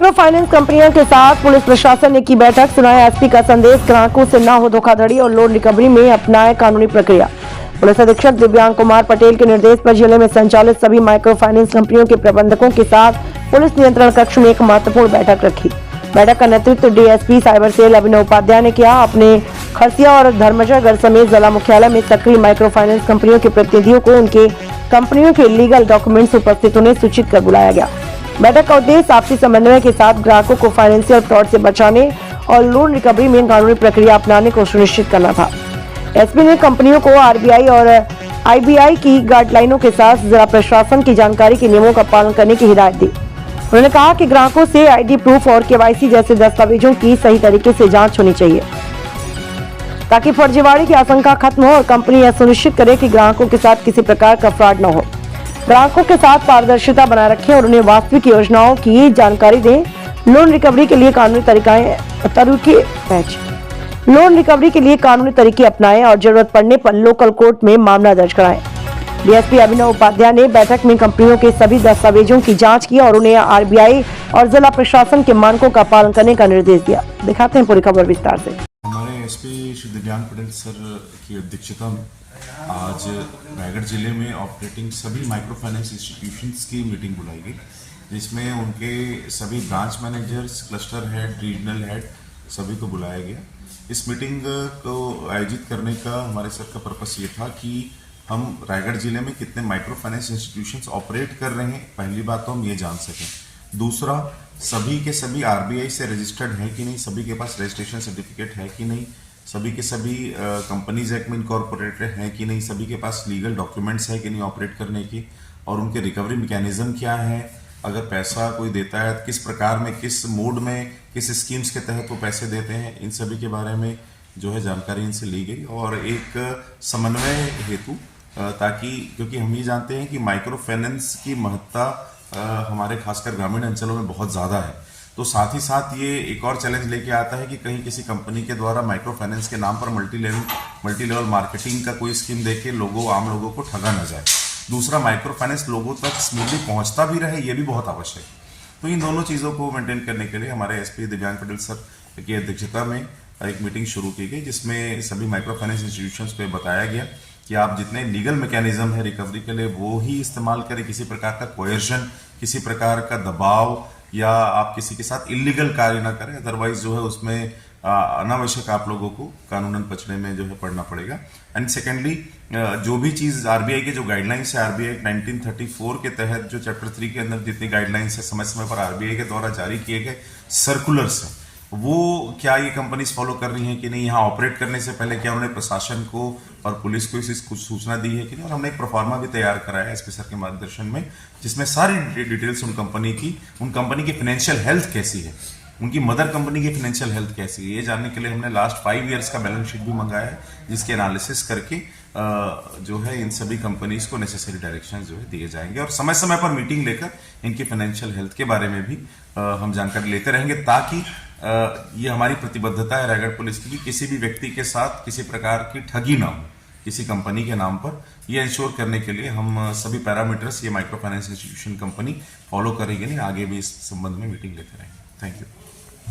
Micro finance कंपनियों के साथ पुलिस प्रशासन ने की बैठक, सुनाया एसपी का संदेश, ग्राहकों से न हो धोखाधड़ी और लोन रिकवरी में अपनाए कानूनी प्रक्रिया। पुलिस अधीक्षक दिव्यांग कुमार पटेल के निर्देश पर जिले में संचालित सभी माइक्रो फाइनेंस कंपनियों के प्रबंधकों के साथ पुलिस नियंत्रण कक्ष में एक महत्वपूर्ण बैठक रखी। बैठक का नेतृत्व डीएसपी साइबर सेल अभिनव उपाध्याय ने किया। अपने खरसिया और धर्मजयगढ़ समेत जिला मुख्यालय में सक्रिय माइक्रो फाइनेंस कंपनियों के प्रतिनिधियों को उनके कंपनियों के लीगल डॉक्यूमेंट्स उपस्थित होने सूचित कर बुलाया गया। बैठक का उद्देश्य आपसी समन्वय के साथ ग्राहकों को फाइनेंशियल फ्रॉड से बचाने और लोन रिकवरी में कानूनी प्रक्रिया अपनाने को सुनिश्चित करना था। एसपी ने कंपनियों को आरबीआई और आईबीआई की गाइडलाइनों के साथ जिला प्रशासन की जानकारी के नियमों का पालन करने की हिदायत दी। उन्होंने कहा कि ग्राहकों से आईडी प्रूफ और केवाईसी जैसे दस्तावेजों की सही तरीके से जांच होनी चाहिए ताकि फर्जीवाड़े की आशंका खत्म हो और कंपनी यह सुनिश्चित करे कि ग्राहकों के साथ किसी प्रकार का फ्रॉड न हो। ग्राहकों के साथ पारदर्शिता बनाए रखें और उन्हें वास्तविक योजनाओं की जानकारी दें। लोन रिकवरी के लिए कानूनी तरीके अपनाएं और जरूरत पड़ने पर लोकल कोर्ट में मामला दर्ज कराएं। डीएसपी अभिनव उपाध्याय ने बैठक में कंपनियों के सभी दस्तावेजों की जांच की और उन्हें आरबीआई और जिला प्रशासन के मानकों का पालन करने का निर्देश दिया। दिखाते हैं पूरी खबर विस्तार से। हमारे एसपी श्री दिव्यांग पटेल सर की अध्यक्षता में आज रायगढ़ जिले में ऑपरेटिंग सभी माइक्रो फाइनेंस इंस्टीट्यूशंस की मीटिंग बुलाई गई, जिसमें उनके सभी branch managers, cluster head, regional head सभी को बुलाया गया। इस मीटिंग को आयोजित करने का हमारे सर का पर्पस ये था कि हम रायगढ़ जिले में कितने माइक्रो फाइनेंस इंस्टीट्यूशंस ऑपरेट कर रहे हैं, पहली बात तो हम ये जान सकें। दूसरा, सभी के सभी आरबीआई से रजिस्टर्ड है कि नहीं, सभी के पास रजिस्ट्रेशन सर्टिफिकेट है कि नहीं, सभी के सभी कंपनीज एक्ट में इनकॉर्पोरेटेड है कि नहीं, सभी के पास लीगल डॉक्यूमेंट्स है कि नहीं ऑपरेट करने की, और उनके रिकवरी मैकेनिज्म क्या है, अगर पैसा कोई देता है किस प्रकार में, किस मोड में, किस स्कीम्स के तहत वो पैसे देते हैं, इन सभी के बारे में जो है जानकारी इनसे ली गई। और एक समन्वय हेतु ताकि, क्योंकि हम ये जानते हैं कि माइक्रो फाइनेंस की महत्ता हमारे खासकर ग्रामीण अंचलों में बहुत ज़्यादा है, तो साथ ही साथ ये एक और चैलेंज लेके आता है कि कहीं किसी कंपनी के द्वारा माइक्रो फाइनेंस के नाम पर मल्टी लेवल मार्केटिंग का कोई स्कीम देके आम लोगों को ठगा न जाए। दूसरा, माइक्रो फाइनेंस लोगों तक स्मूथली पहुंचता भी रहे, ये भी बहुत आवश्यक है। तो इन दोनों चीज़ों को मेंटेन करने के लिए हमारे एसपी दिव्यांग पटेल सर की अध्यक्षता में एक मीटिंग शुरू की गई, जिसमें सभी माइक्रो फाइनेंस इंस्टीट्यूशंस को बताया गया कि आप जितने लीगल मैकेनिज्म है रिकवरी के लिए वो ही इस्तेमाल करें, किसी प्रकार का कोयर्शन, किसी प्रकार का दबाव या आप किसी के साथ इलीगल कार्य ना करें, अदरवाइज जो है उसमें अनावश्यक आप लोगों को कानूनन पचड़े में जो है पड़ना पड़ेगा। एंड सेकेंडली, जो भी चीज़ आरबीआई के जो गाइडलाइंस है, आरबीआई 1934 के तहत जो चैप्टर 3 के अंदर जितनी गाइडलाइंस है समय समय पर आरबीआई के द्वारा जारी किए गए सर्कुलर्स हैं, वो क्या ये कंपनीज फॉलो कर रही हैं कि नहीं, यहाँ ऑपरेट करने से पहले क्या उन्होंने प्रशासन को और पुलिस को इस कुछ सूचना दी है कि नहीं। और हमने एक प्रोफार्मा भी तैयार कराया एसपी सर के मार्गदर्शन में, जिसमें सारी डिटेल्स उन कंपनी की फाइनेंशियल हेल्थ कैसी है, उनकी मदर कंपनी की फाइनेंशियल हेल्थ कैसी है, ये जानने के लिए हमने लास्ट 5 ईयर्स का बैलेंस शीट भी मंगाया है, जिसके एनालिसिस करके जो है इन सभी कंपनीज को नेसेसरी डायरेक्शन जो है दिए जाएंगे। और समय समय पर मीटिंग लेकर इनकी फाइनेंशियल हेल्थ के बारे में भी हम जानकारी लेते रहेंगे, ताकि ये हमारी प्रतिबद्धता है रायगढ़ पुलिस की, किसी भी व्यक्ति के साथ किसी प्रकार की ठगी ना हो किसी कंपनी के नाम पर। ये इंश्योर करने के लिए हम सभी पैरामीटर्स ये micro finance institution company follow करेगी नहीं, आगे भी इस संबंध में मीटिंग लेते रहेंगे। Thank you.